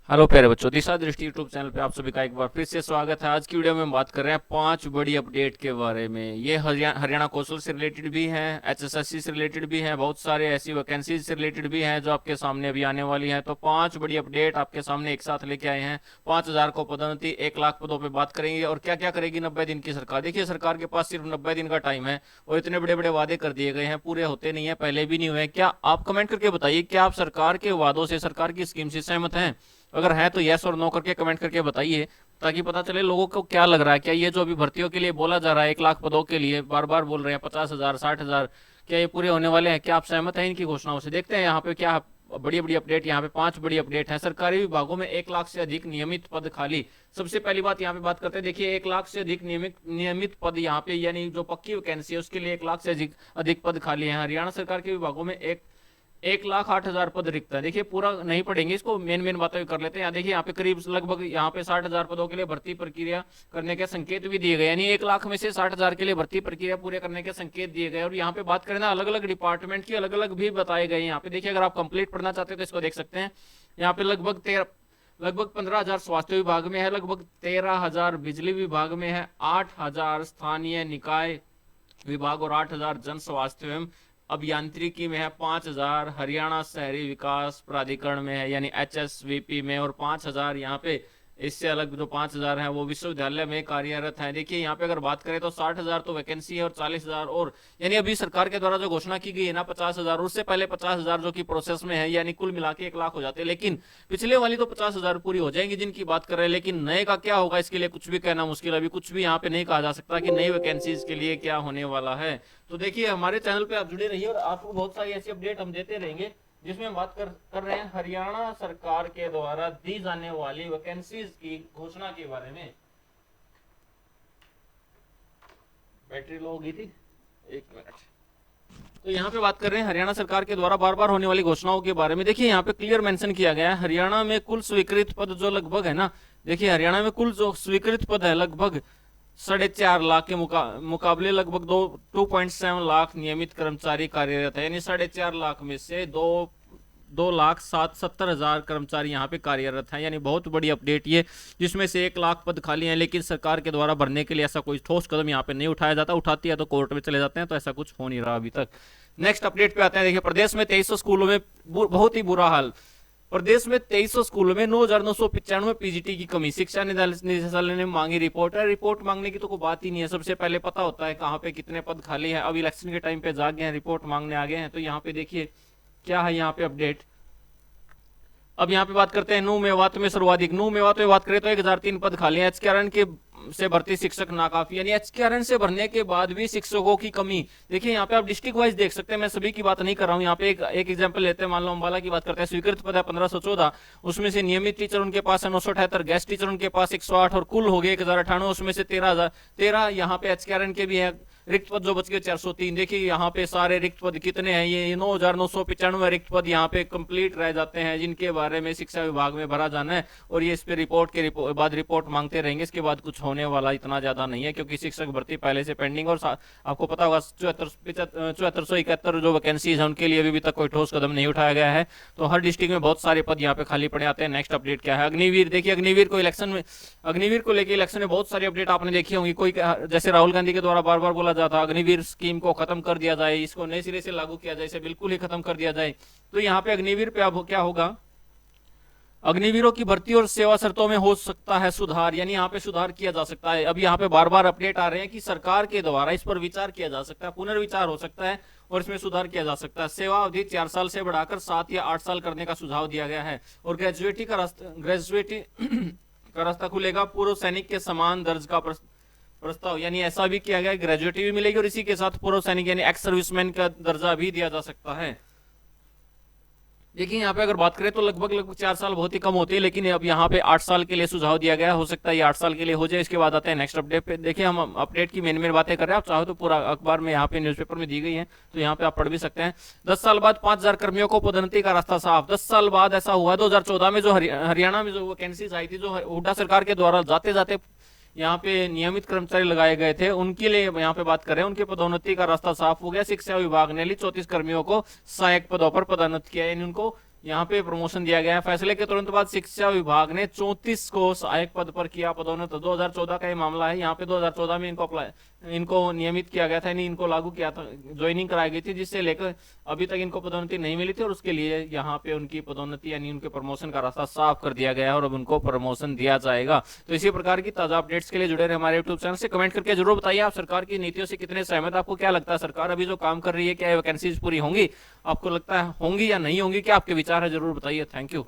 Hello प्यारे बच्चों, दिशा दृष्टि यूट्यूब चैनल पे आप सभी का एक बार फिर से स्वागत है। आज की वीडियो में हम बात कर रहे हैं 5 बड़ी अपडेट के बारे में। ये हरियाणा कौशल से रिलेटेड भी हैं, एचएसएससी से रिलेटेड भी हैं, बहुत सारे ऐसी वैकेंसीज से रिलेटेड भी हैं जो आपके सामने अभी आने वाली हैं। तो 5 बड़ी अपडेट आपके सामने एक साथ लेके आए हैं। 5,000 को पदोन्नति, 1 लाख पदों पर बात करेंगे और क्या क्या करेगी 90 दिन की सरकार। देखिए, सरकार के पास सिर्फ 90 दिन का टाइम है और इतने बड़े बड़े वादे कर दिए गए हैं, पूरे होते नहीं है, पहले भी नहीं हुए। क्या आप कमेंट करके बताइए, क्या आप सरकार के वादों से, सरकार की स्कीम से सहमत हैं? अगर है तो यस और नो करके कमेंट करके बताइए, ताकि पता चले लोगों को क्या लग रहा है। क्या ये जो अभी भर्तियों के लिए बोला जा रहा है, 1 लाख पदों के लिए बार बार बोल रहे हैं 50,000 60,000, क्या ये पूरे होने वाले हैं? क्या आप सहमत हैं इनकी घोषणाओं से? देखते हैं यहाँ पे क्या बड़ी बड़ी अपडेट। यहाँ पे 5 बड़ी अपडेट है। सरकारी विभागों में 1 लाख से अधिक नियमित पद खाली। सबसे पहली बात यहाँ पे बात करते हैं। देखिए, 1 लाख से अधिक नियमित पद यहाँ पे, यानी जो पक्की वैकेंसी है उसके लिए 1 लाख से अधिक पद खाली है। हरियाणा सरकार के विभागों में 1,08,000 पद रिक्त है। देखिए, पूरा नहीं पढ़ेंगे इसको, मेन मेन बातें कर लेते हैं। यहाँ देखिए, यहाँ पे करीब लगभग यहाँ पे 60,000 पदों के लिए भर्ती प्रक्रिया करने के संकेत भी दिए गए, यानी 1 लाख में से 60,000 के लिए भर्ती प्रक्रिया पूरे करने के संकेत दिए गए। और यहाँ पे बात करें ना, अलग अलग डिपार्टमेंट की अलग अलग भी बताए गए। यहाँ पे देखिए, अगर आप कंप्लीट पढ़ना चाहते हैं तो इसको देख सकते हैं। यहाँ पे लगभग 15,000 स्वास्थ्य विभाग में है, लगभग 13,000 बिजली विभाग में है, 8,000 स्थानीय निकाय विभाग और 8,000 जन स्वास्थ्य एवं अभियांत्रिकी में है, 5,000 हरियाणा शहरी विकास प्राधिकरण में है यानी एचएसवीपी में, और 5,000 यहाँ पे इससे अलग जो 5,000 है वो विश्वविद्यालय में कार्यरत है। देखिए, यहाँ पे अगर बात करें तो 60,000 तो वैकेंसी है और 40,000 और, यानी अभी सरकार के द्वारा जो घोषणा की गई है ना 50,000, उससे पहले 50,000 जो कि प्रोसेस में है, यानी कुल मिला के 1 लाख हो जाते हैं। लेकिन पिछले वाली तो 50,000 पूरी हो जाएंगी जिनकी बात कर रहे हैं, लेकिन नए का क्या होगा इसके लिए कुछ भी कहना मुश्किल। अभी कुछ भी यहाँ पे नहीं कहा जा सकता कि नई वैकेंसीज के लिए क्या होने वाला है। तो देखिए, हमारे चैनल पे आप जुड़े रहिए और आपको बहुत सारी ऐसी अपडेट हम देते रहेंगे जिसमें हम बात कर रहे हैं हरियाणा सरकार के द्वारा दी जाने वाली वैकेंसीज की घोषणा के बारे में। बैटरी लो हो गई थी, 1 मिनट। तो यहाँ पे बात कर रहे हैं हरियाणा सरकार के द्वारा बार बार होने वाली घोषणाओं के बारे में। देखिए, यहाँ पे क्लियर मेंशन किया गया है, हरियाणा में कुल स्वीकृत पद जो लगभग है ना, देखिए हरियाणा में कुल जो स्वीकृत पद है लगभग 4.5 लाख के मुकाबले लगभग 2.7 लाख नियमित कर्मचारी कार्यरत है, यानी 4.5 लाख में से 2,70,000 कर्मचारी यहाँ पे कार्यरत हैं, यानी बहुत बड़ी अपडेट ये, जिसमें से 1 लाख पद खाली हैं। लेकिन सरकार के द्वारा भरने के लिए ऐसा कोई ठोस कदम यहाँ पे नहीं उठाया जाता, उठाती है तो कोर्ट में चले जाते हैं, तो ऐसा कुछ हो नहीं रहा अभी तक। नेक्स्ट अपडेट पे आते हैं। देखिए, प्रदेश में 2300 स्कूलों में बहुत ही बुरा हाल। प्रदेश में 2300 स्कूलों में 9,995 पीजीटी की कमी। शिक्षा निदेशालय ने मांगी रिपोर्ट है। रिपोर्ट मांगने की तो कोई बात ही नहीं है, सबसे पहले पता होता है कहाँ पे कितने पद खाली है। अब इलेक्शन के टाइम पे जा गए हैं, रिपोर्ट मांगने आ गए हैं। तो यहाँ पे देखिए क्या है यहाँ पे अपडेट। अब यहाँ पे बात करते हैं नू मेवात में सर्वाधिक। नू मेवात में बात करें तो 1,003 पद खाली है। एचकेआरएन के से भर्ती शिक्षक नाकाफी, यानी एचकेआरएन से भरने के बाद भी शिक्षकों की कमी। देखिए, यहाँ पे आप डिस्ट्रिक्ट वाइज देख सकते हैं, मैं सभी की बात नहीं कर रहा हूँ। यहाँ पे एक एग्जांपल लेते हैं, मान लो अम्बाला की बात करते हैं। स्वीकृत पद है 1514, उसमें से नियमित टीचर उनके पास है 978, गेस्ट टीचर उनके पास 108 और कुल हो गए 1,098, उसमें से 13 यहाँ पे एचकेआरएन के भी है। रिक्त पद जो बच गए 403। देखिए, यहाँ पे सारे रिक्त पद कितने हैं, ये 9,995 रिक्त पद यहाँ पे कंप्लीट रह जाते हैं, जिनके बारे में शिक्षा विभाग में भरा जाना है। और ये इस पे रिपोर्ट के बाद रिपोर्ट मांगते रहेंगे। इसके बाद कुछ होने वाला इतना ज्यादा नहीं है, क्योंकि शिक्षक भर्ती पहले से पेंडिंग। और आपको पता होगा 7471 जो वैकेंसीज है उनके लिए अभी तक कोई ठोस कदम नहीं उठाया गया है। तो हर डिस्ट्रिक्ट में बहुत सारे पद यहाँ पे खाली पड़े आते हैं। नेक्स्ट अपडेट क्या है? अग्निवीर। देखिए, अग्निवीर को लेकर इलेक्शन में बहुत सारी अपडेट आपने देखी होंगी। कोई जैसे राहुल गांधी के द्वारा बार बार बोला जाता, अग्निवीर स्कीम को खत्म कर दिया जाए, इसको नए सिरे से लागू किया जाए, इसे बिल्कुल ही खत्म कर दिया जाए। तो यहाँ पे अग्निवीर पे अब क्या होगा? अग्निवीरों की भर्ती और सेवा शर्तों में हो सकता है सुधार, यानी यहाँ पे सुधार किया जा सकता है। अब यहाँ पे बार बार अपडेट आ रहे हैं कि सरकार के द्वारा इस पर विचार किया जा सकता है, पुनर्विचार हो सकता है और इसमें सुधार किया जा सकता है। सेवा अवधि 4 साल से बढ़ाकर 7 या 8 साल करने का सुझाव दिया गया है। और ग्रेजुएटी का रास्ता खुलेगा। पूर्व सैनिक के समान दर्ज का प्रस्ताव, यानी ऐसा भी किया गया, ग्रेजुएटी भी मिलेगी और इसी के साथ पूर्व सैनिक यानी एक्स सर्विसमैन का दर्जा भी दिया जा सकता है। देखिए, यहाँ पे अगर बात करें तो लगभग 4 साल बहुत ही कम होती है, लेकिन अब यहाँ पे 8 साल के लिए सुझाव दिया गया, हो सकता है ये 8 साल के लिए हो जाए। इसके बाद आते हैं नेक्स्ट अपडेट पे। देखिए, हम अपडेट की मेन बातें कर रहे हैं, आप चाहो तो पूरा अखबार में यहाँ पे न्यूज़पेपर में दी गई है, तो यहाँ पे आप पढ़ भी सकते हैं। 10 साल बाद 5,000 कर्मियों को पदोन्नति का रास्ता साफ। 10 साल बाद ऐसा हुआ 2014 में, जो हरियाणा में जो वैकेंसीज आई थी, जो हुड्डा सरकार के द्वारा जाते जाते यहाँ पे नियमित कर्मचारी लगाए गए थे, उनके लिए यहाँ पे बात कर रहे हैं, उनके पदोन्नति का रास्ता साफ हो गया। शिक्षा विभाग ने 34 कर्मियों को सहायक पदों पर पदोन्नत किया, यानी उनको यहाँ पे प्रमोशन दिया गया है। फैसले के तुरंत बाद शिक्षा विभाग ने 34 को सहायक पद पर किया पदोन्नत। 2014 का ये मामला है। यहाँ पे 2014 में इनको नियमित किया गया था, यानी इनको लागू किया था, ज्वाइनिंग कराई गई थी, जिससे लेकर अभी तक इनको पदोन्नति नहीं मिली थी और उसके लिए यहाँ पे उनकी पदोन्नति यानी उनके प्रमोशन का रास्ता साफ कर दिया गया है और अब उनको प्रमोशन दिया जाएगा। तो इसी प्रकार की ताजा अपडेट्स के लिए जुड़े रहे हमारे यूट्यूब चैनल से। कमेंट करके जरूर बताइए आप सरकार की नीतियों से कितने सहमत। आपको क्या लगता है सरकार अभी जो काम कर रही है क्या वैकेंसीज पूरी होंगी? आपको लगता है होंगी या नहीं होंगी? क्या आपके विचार है, जरूर बताइए। Thank you.